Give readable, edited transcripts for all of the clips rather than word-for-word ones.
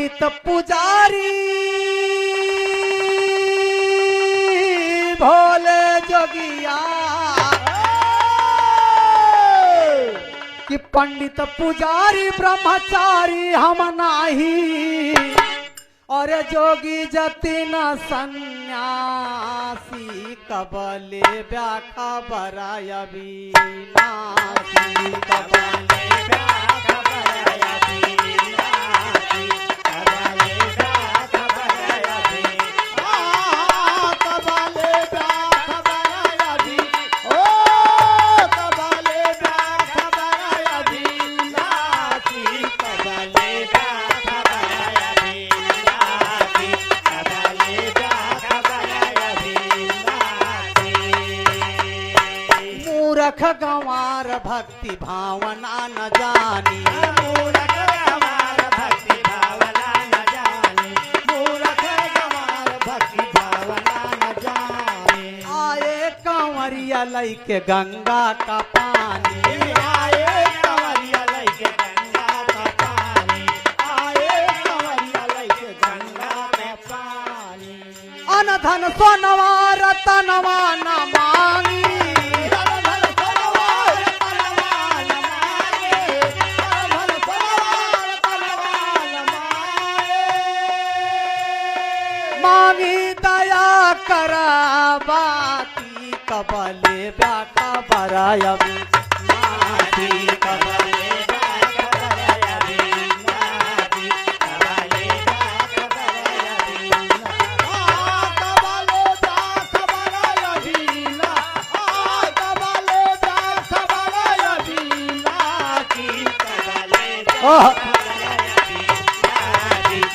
पंडित पुजारी भोले जोगिया कि पंडित पुजारी ब्रह्मचारी हम नाही और जोगी जतिन सन्यासी कबले व्याखा बराय विनाशी कबले व्याखा बराय विनाशी कबले व्याखा बराय कबले व्याखा बराय ओ कबले व्याखा बराय विनाशी कबले व्याखा बराय मूर्ख गंवार भक्ति भावना न जानी मूर्ख गंवार भक्ति भावना न जानी मूर्ख गंवार भक्ति भावना न जानी आए कंवरिया लइके गंगा का पानी आए कंवरिया लइके गंगा का पानी आए कंवरिया लइके गंगा का पानी अन धन सोनवा रतनवा न मांगी मांगी दया करा बाती कबले व्याखा बराय विनाशी कबले व्याखा बराय विनाशी कबले व्याखा बराय कबले व्याखा बराय विनाशी कबले व्याखा बराय विनाशी कबले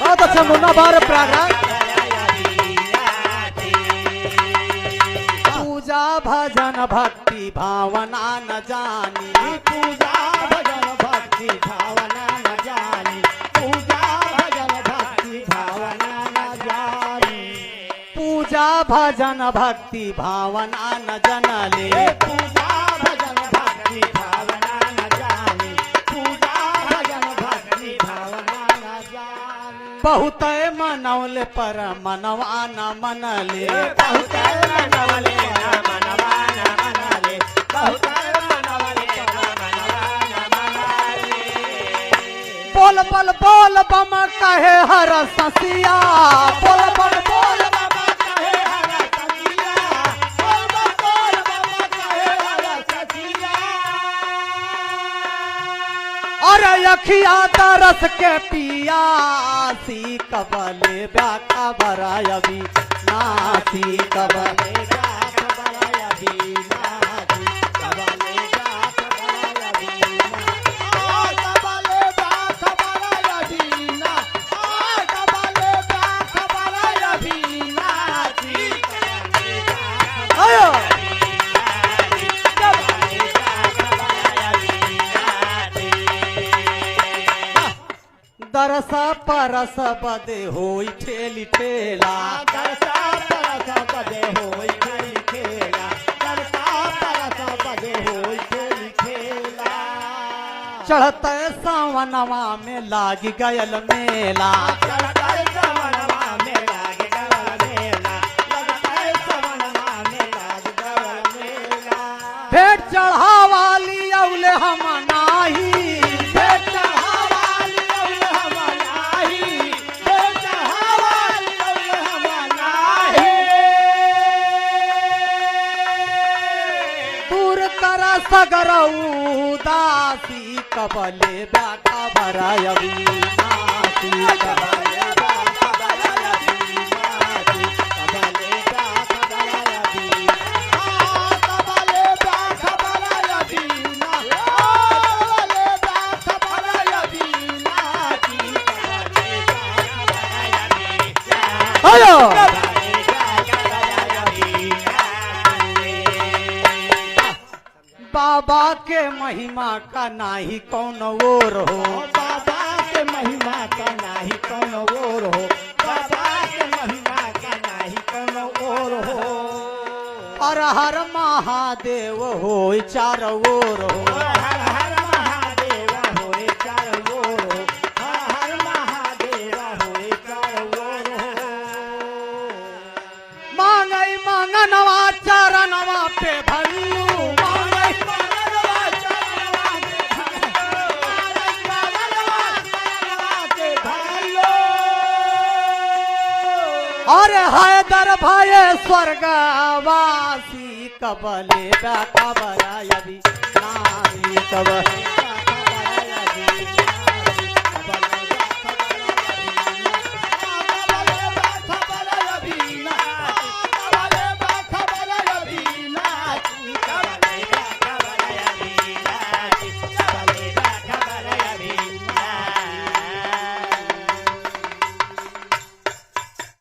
बहुत अच्छा मुन्ना बार प्राण पूजा भजन भक्ति भावना न जानी पूजा भजन भक्ति भावना न जानी पूजा भजन भक्ति भावना न जानी पूजा भजन भक्ति भावना न जनले पूजा भजन भक्ति भावना न जानी पूजा भजन भक्ति भावना न जानी बहुत मनौले पर मनवा न मनले बहुत मनौले बोल बल बोल बम कहे हर ससिया बोल बल बोल बम कहे हर ससिया बोल बल बोल बम कहे हर ससिया अरे अखिया तरस के पियासी कबले व्याखा बराय विनाशी कबले व्याखा बराय विनाशी कबले व्याखा बराय दरस परस बदे होई ठेली ठेला दरसा परस बदे होई ठेली ठेला दरसा परस बदे होई ठेली ठेला चढ़ते सावनवा में लागी गयल मेला चढ़ते सावनवा में लागी गयल मेला लगते सावनवा में लागी गयल मेला भेंट चढ़ावाली औले हम नाही भेंट चढ़ावाली औले हम नाही भेंट चढ़ावाली औले हम नाही दूर कर सगर उदासी कबले व्याखा बराय विनाशी कबले व्याखा बराय विनाशी कबले व्याखा बराय विनाशी कबले व्याखा बराय विनाशी कबले व्याखा बराय विनाशी कबले व्याखा बराय विनाशी हेलो बाबा के महिमा का नाही कौन और हो बाबा के महिमा का नाही कौन और हो बाबा के महिमा का नाही कौन और हो हर हर महादेव हो चार ओर हो हर हर महादेव हो चार ओर हो हर हर महादेव अरे हैदर भाई स्वर्गवासी कबले खबर अभी नामी कब